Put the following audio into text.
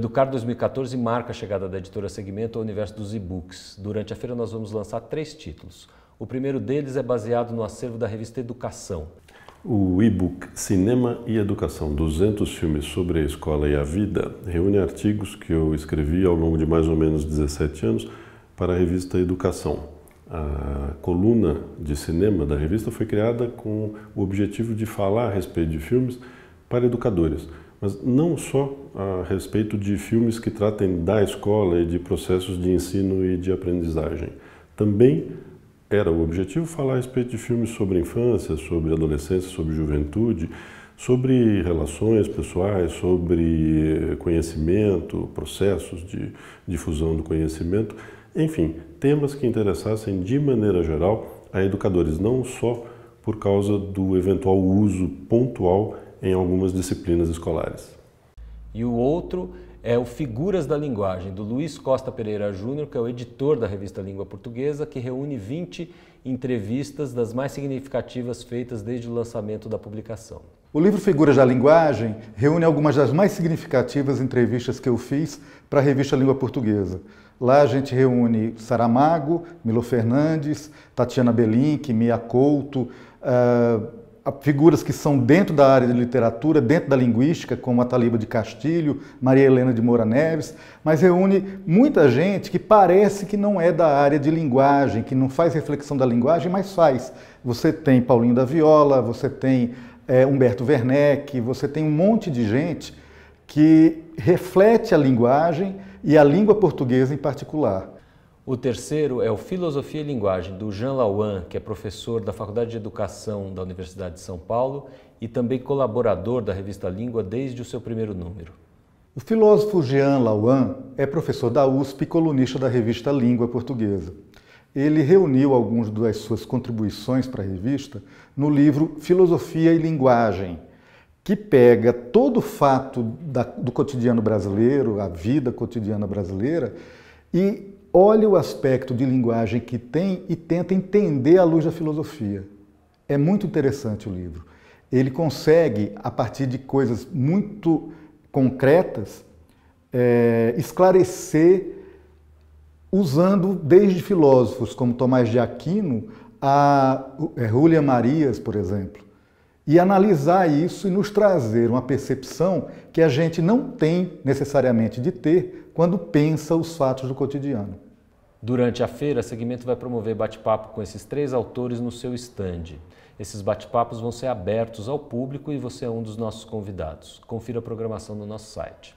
Educar 2014 marca a chegada da editora Segmento ao universo dos e-books. Durante a feira nós vamos lançar 3 títulos. O primeiro deles é baseado no acervo da revista Educação. O e-book Cinema e Educação, 200 filmes sobre a escola e a vida, reúne artigos que eu escrevi ao longo de mais ou menos 17 anos para a revista Educação. A coluna de cinema da revista foi criada com o objetivo de falar a respeito de filmes para educadores, mas não só a respeito de filmes que tratem da escola e de processos de ensino e de aprendizagem. Também era o objetivo falar a respeito de filmes sobre infância, sobre adolescência, sobre juventude, sobre relações pessoais, sobre conhecimento, processos de difusão do conhecimento, enfim, temas que interessassem de maneira geral a educadores, não só por causa do eventual uso pontual em algumas disciplinas escolares. E o outro é o Figuras da Linguagem, do Luiz Costa Pereira Júnior, que é o editor da revista Língua Portuguesa, que reúne 20 entrevistas das mais significativas feitas desde o lançamento da publicação. O livro Figuras da Linguagem reúne algumas das mais significativas entrevistas que eu fiz para a revista Língua Portuguesa. Lá a gente reúne Saramago, Milo Fernandes, Tatiana Belink, Mia Couto, figuras que são dentro da área de literatura, dentro da linguística, como a Taliba de Castilho, Maria Helena de Moura Neves, mas reúne muita gente que parece que não é da área de linguagem, que não faz reflexão da linguagem, mas faz. Você tem Paulinho da Viola, você tem Humberto Werneck, você tem um monte de gente que reflete a linguagem e a língua portuguesa em particular. O terceiro é o Filosofia e Linguagem, do Jean Lauan, que é professor da Faculdade de Educação da Universidade de São Paulo e também colaborador da revista Língua desde o seu primeiro número. O filósofo Jean Lauan é professor da USP e colunista da revista Língua Portuguesa. Ele reuniu algumas das suas contribuições para a revista no livro Filosofia e Linguagem, que pega todo o fato do cotidiano brasileiro, a vida cotidiana brasileira, e olha o aspecto de linguagem que tem e tenta entender à luz da filosofia. É muito interessante o livro. Ele consegue, a partir de coisas muito concretas, esclarecer, usando desde filósofos como Tomás de Aquino a Julián Marías, por exemplo, e analisar isso e nos trazer uma percepção que a gente não tem necessariamente de ter quando pensa os fatos do cotidiano. Durante a feira, a Segmento vai promover bate-papo com esses 3 autores no seu stand. Esses bate-papos vão ser abertos ao público e você é um dos nossos convidados. Confira a programação no nosso site.